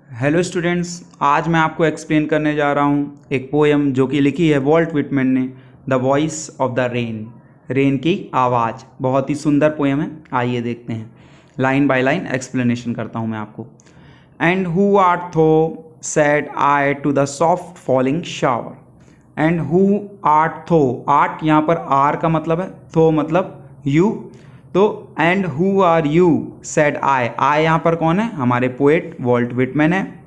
Hello students, आज मैं आपको एक्सप्लेन करने जा रहा हूँ एक पोएम जो कि लिखी है वॉल्ट विटमैन ने, the voice of the rain. Rain की आवाज़। बहुत ही सुंदर पोएम है, आइए देखते हैं। लाइन बाय लाइन एक्सप्लेनेशन करता हूँ मैं आपको। And who art thou said I to the soft falling shower. And who art thou, art यहाँ पर आर का मतलब है, थो मतलब यू। तो and who are you said I, I यहाँ पर कौन है? हमारे पोएट वॉल्ट विटमैन है।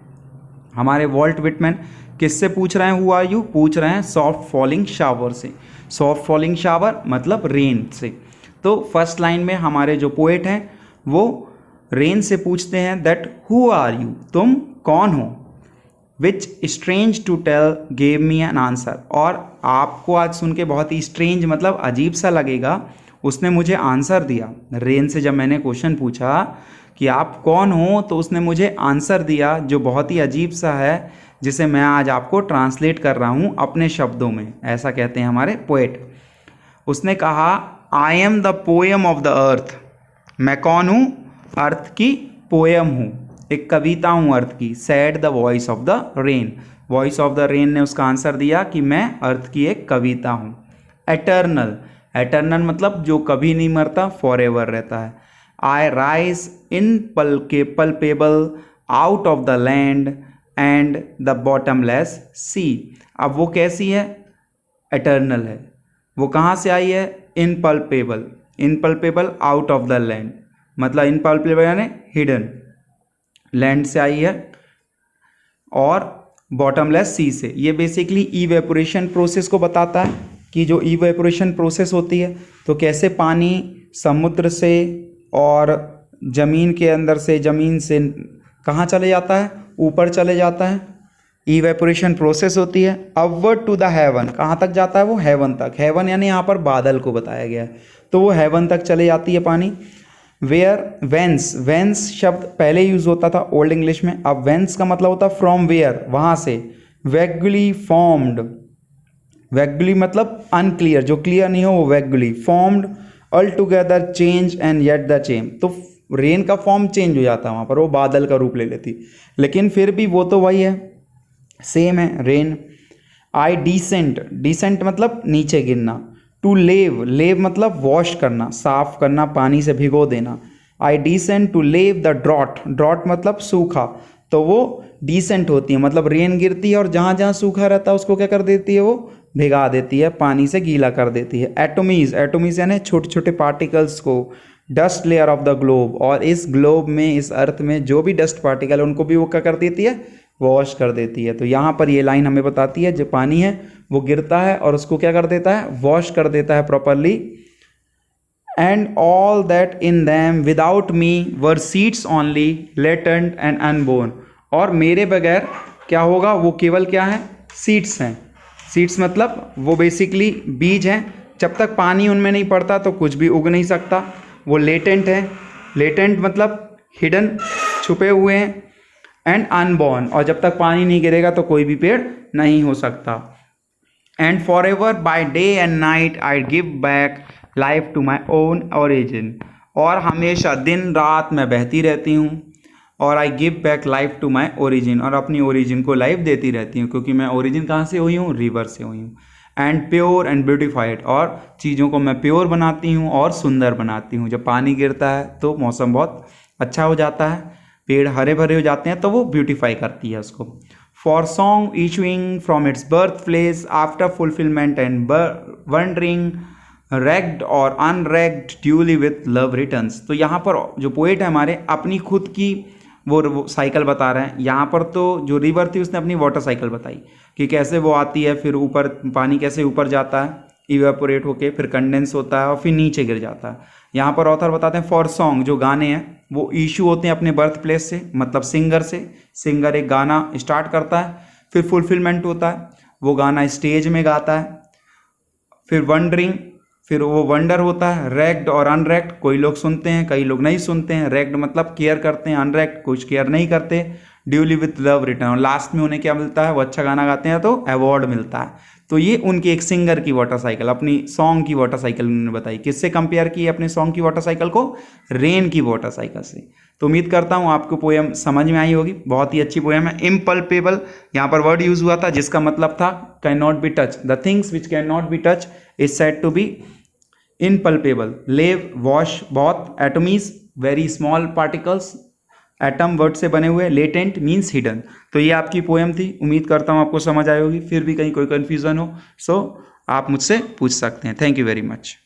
हमारे वॉल्ट विटमैन किससे पूछ रहे हैं? हु आर यू पूछ रहे हैं सॉफ्ट फॉलिंग शावर से। सॉफ्ट फॉलिंग शावर मतलब रेन से। तो फर्स्ट लाइन में हमारे जो पोएट हैं वो रेन से पूछते हैं दैट हु आर यू, तुम कौन हो? Which strange to tell gave me an answer, और आपको आज सुन के बहुत ही स्ट्रेंज मतलब अजीब सा लगेगा, उसने मुझे आंसर दिया। रेन से जब मैंने क्वेश्चन पूछा कि आप कौन हो, तो उसने मुझे आंसर दिया जो बहुत ही अजीब सा है, जिसे मैं आज आपको ट्रांसलेट कर रहा हूँ अपने शब्दों में। ऐसा कहते हैं हमारे पोएट। उसने कहा I am the poem of the earth. मैं कौन हूँ? अर्थ की पोएम हूँ, एक कविता हूँ अर्थ की। Sad the voice of the rain. Voice of the rain ने उसका आंसर दिया कि मैं अर्थ की एक कविता हूँ। एटर्नल, एटर्नल मतलब जो कभी नहीं मरता, फॉर एवर रहता है। I rise in palpable out of the land and the bottomless sea. अब वो कैसी है? एटर्नल है। वो कहाँ से आई है? इनपल्पेबल। इनपल्पेबल आउट ऑफ द लैंड मतलब इनपल्पेबल यानी हिडन, लैंड से आई है, और बॉटमलेस सी से। ये बेसिकली इवेपोरेशन प्रोसेस को बताता है कि जो इवेपोरेशन प्रोसेस होती है तो कैसे पानी समुद्र से और ज़मीन के अंदर से, ज़मीन से कहाँ चले जाता है? ऊपर चले जाता है। इवेपोरेशन प्रोसेस होती है। अपवर्ड टू द हेवन, कहाँ तक जाता है वो? हेवन तक। हेवन यानी यहाँ पर बादल को बताया गया है, तो वो हेवन तक चले जाती है पानी। वेयर, वेंस, वेंस शब्द पहले यूज़ होता था ओल्ड इंग्लिश में, अब वेंस का मतलब होता है फ्रॉम वेयर, वहाँ से। वेगुली फॉर्म्ड, वेगुली मतलब अनक्लियर, जो क्लियर नहीं हो वो vaguely. Formed all together change and yet the same, तो रेन का फॉर्म चेंज हो जाता है वहाँ पर, वो बादल का रूप ले लेती, लेकिन फिर भी वो तो वही है, सेम है रेन। आई डिसेंट, डिसेंट मतलब नीचे गिरना। टू लेव, लेव मतलब वॉश करना, साफ करना, पानी से भिगो देना। आई डिसेंट टू लेव द ड्रॉट, ड्रॉट मतलब सूखा, तो वो डिसेंट होती है मतलब रेन गिरती है और जहाँ जहाँ सूखा रहता है उसको क्या कर देती है? वो भिगा देती है, पानी से गीला कर देती है। एटोमीज, एटोमीज यानी छोटे छोटे पार्टिकल्स को। Dust layer of the globe, और इस ग्लोब में, इस अर्थ में जो भी डस्ट पार्टिकल है उनको भी वो क्या कर देती है? वॉश कर देती है। तो यहाँ पर ये लाइन हमें बताती है जो पानी है वो गिरता है और उसको क्या कर देता है? वॉश कर देता है properly. And all that in them without me were seeds only latent and unborn, और मेरे बगैर क्या होगा? वो केवल क्या है? सीड्स हैं। सीड्स मतलब वो बेसिकली बीज हैं, जब तक पानी उनमें नहीं पड़ता तो कुछ भी उग नहीं सकता। वो लेटेंट है, लेटेंट मतलब हिडन, छुपे हुए हैं। एंड अनबॉर्न, और जब तक पानी नहीं गिरेगा तो कोई भी पेड़ नहीं हो सकता। And forever by day and night I give back life to my own origin, और हमेशा दिन रात मैं बहती रहती हूँ, और I give back life to my origin, और अपनी ओरिजिन को लाइफ देती रहती हूँ, क्योंकि मैं ओरिजिन कहाँ से हुई हूँ? रिवर से हुई हूँ। एंड प्योर एंड ब्यूटिफाइड, और चीज़ों को मैं प्योर बनाती हूँ और सुंदर बनाती हूँ। जब पानी गिरता है तो मौसम बहुत अच्छा हो जाता है, पेड़ हरे भरे हो जाते हैं, तो वो ब्यूटिफाई करती है उसको। For song issuing from its birth place after fulfilment and wondering ragged और अनरेग्ड ड्यूली विथ लव रिटर्न्स। तो यहाँ पर जो पोएट है हमारे अपनी खुद की वो साइकिल बता रहे हैं। यहाँ पर तो जो रिवर थी उसने अपनी वाटर साइकिल बताई कि कैसे वो आती है, फिर ऊपर पानी कैसे ऊपर जाता है इवेपोरेट होके, फिर कंडेंस होता है और फिर नीचे गिर जाता है। यहाँ पर ऑथर बताते हैं फॉर सॉन्ग, जो गाने हैं वो इशू होते हैं अपने बर्थ प्लेस से, मतलब सिंगर से। सिंगर एक गाना स्टार्ट करता है, फिर फुलफिलमेंट होता है, वो गाना स्टेज में गाता है। फिर वंडरिंग, फिर वो वंडर होता है। रेग्ड और अनरेग्ड, कोई लोग सुनते हैं कई लोग नहीं सुनते हैं। रेग्ड मतलब केयर करते हैं, अनरेग्ड कुछ केयर नहीं करते। ड्यूली विथ लव रिटर्न, और लास्ट में उन्हें क्या मिलता है, वो अच्छा गाना गाते हैं तो अवार्ड मिलता है। तो ये उनकी एक सिंगर की मोटरसाइकिल, अपनी सॉन्ग की मोटरसाइकिल उन्होंने बताई। किससे कंपेयर की अपने सॉन्ग की मोटरसाइकिल को, रेन की मोटरसाइकिल से। तो उम्मीद करता हूँ आपको पोएम समझ में आई होगी, बहुत ही अच्छी पोएम है। इम्पल्पेबल यहाँ पर वर्ड यूज हुआ था जिसका मतलब था can not be touch, the things which can not be touch is said to be impalpable. Lave, wash, bathe, atomies very small particles, atom word से बने हुए, लेटेंट मीन्स हिडन। तो ये आपकी पोएम थी, उम्मीद करता हूँ आपको समझ आई होगी। फिर भी कहीं कोई कन्फ्यूजन हो सो आप मुझसे पूछ सकते हैं। Thank you very much.